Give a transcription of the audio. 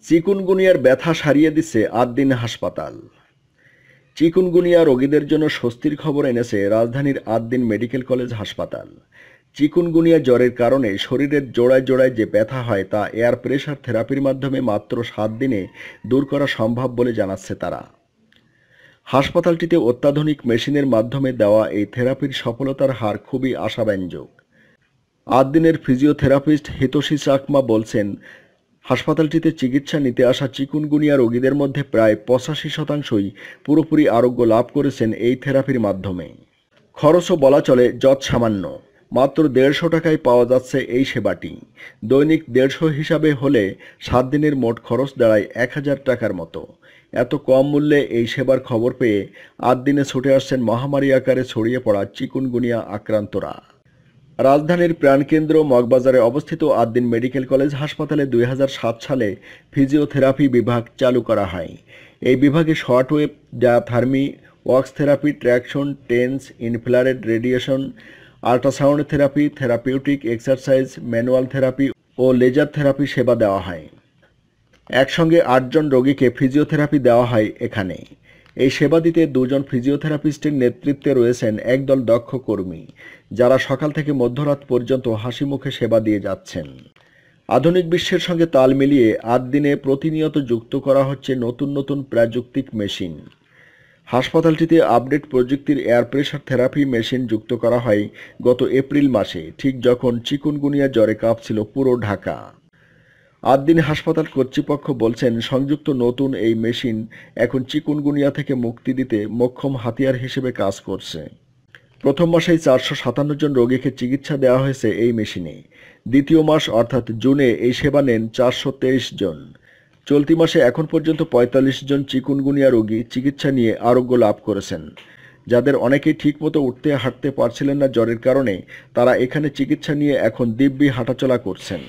চিকুনগুনিয়ার ব্যথা সারিয়ে দিচ্ছে ৮ দিন হাসপাতাল। চিকুনগুনিয়া রোগীদের জন্য স্বস্তির খবর এনেছে রাজধানীর ৮ দিন মেডিকেল কলেজ হাসপাতাল। চিকুনগুনিয়া জ্বরের কারণে শরীরের জোড়ায় জোড়ায় যে ব্যথা হয় তা এয়ার প্রেশার থেরাপির মাধ্যমে মাত্র ৭ দিনে দূর করা সম্ভব বলে জানাচ্ছে তারা। হাসপাতালটিতে অত্যাধুনিক মেশিনের মাধ্যমে দেওয়া এই থেরাপির সফলতার হার খুবই আশাব্যঞ্জক। ৮ দিনের ফিজিওথেরাপিস্ট হিতোশী চাকমা বলছেন, হাসপাতালটিতে চিকিৎসা নিতে আসা চিকুনগুনিয়া রোগীদের মধ্যে প্রায় ৮৫%ই পুরোপুরি আরোগ্য লাভ করেছেন এই থেরাপির মাধ্যমে। খরচও বলা চলে যৎসামান্য, মাত্র ১৫০ টাকায় পাওয়া যাচ্ছে এই সেবাটি। দৈনিক ১৫০ হিসাবে হলে ৭ দিনের মোট খরচ দাঁড়ায় ১,০০০ টাকার মতো। এত কম মূল্যে এই সেবার খবর পেয়ে ৮ দিনে ছুটে আসছেন মহামারী আকারে ছড়িয়ে পড়া চিকুনগুনিয়া আক্রান্তরা। রাজধানীর প্রাণকেন্দ্র মগবাজারে অবস্থিত ৮ দিন মেডিকেল কলেজ হাসপাতালে ২০০৭ সালে ফিজিওথেরাপি বিভাগ চালু করা হয়। এই বিভাগে shortwave diathermy, wax therapy, traction, TENS, infrared radiation, ultrasound therapy, therapeutic exercise, manual therapy ও লেজার থেরাপি সেবা দেওয়া হয়। একসঙ্গে ৮ জন রোগীকে ফিজিওথেরাপি দেওয়া হয় এখানে। এই সেবা দিতে ২ জন ফিজিওথেরাপিস্টের নেতৃত্বে রয়েছেন একদল দক্ষ কর্মী, যারা সকাল থেকে মধ্যরাত পর্যন্ত হাসিমুখে সেবা দিয়ে যাচ্ছেন। আধুনিক বিশ্বের সঙ্গে তাল মিলিয়ে ৮ দিনে প্রতিনিয়ত যুক্ত করা হচ্ছে নতুন নতুন প্রাযুক্তিক মেশিন। হাসপাতালটিতে আপডেট প্রযুক্তির এয়ার প্রেশার থেরাপি মেশিন যুক্ত করা হয় গত এপ্রিল মাসে, ঠিক যখন চিকুনগুনিয়া জ্বরে কাঁপছিল পুরো ঢাকা। ৮ দিন হাসপাতাল কর্তৃপক্ষ বলছেন, সংযুক্ত নতুন এই মেশিন এখন চিকুনগুনিয়া থেকে মুক্তি দিতে মোক্ষম হাতিয়ার হিসেবে কাজ করছে। প্রথম মাসেই ৪৫৭ জন রোগীকে চিকিৎসা দেওয়া হয়েছে এই মেশিনে। দ্বিতীয় মাস অর্থাৎ জুনে এই সেবা নেন ৪২৩ জন। চলতি মাসে এখন পর্যন্ত ৪৫ জন চিকুনগুনিয়া রোগী চিকিৎসা নিয়ে আরোগ্য লাভ করেছেন। যাদের অনেকেই ঠিকমতো উঠতে হাঁটতে পারছিলেন না জ্বরের কারণে, তারা এখানে চিকিৎসা নিয়ে এখন দিব্যি হাঁটাচলা করছেন।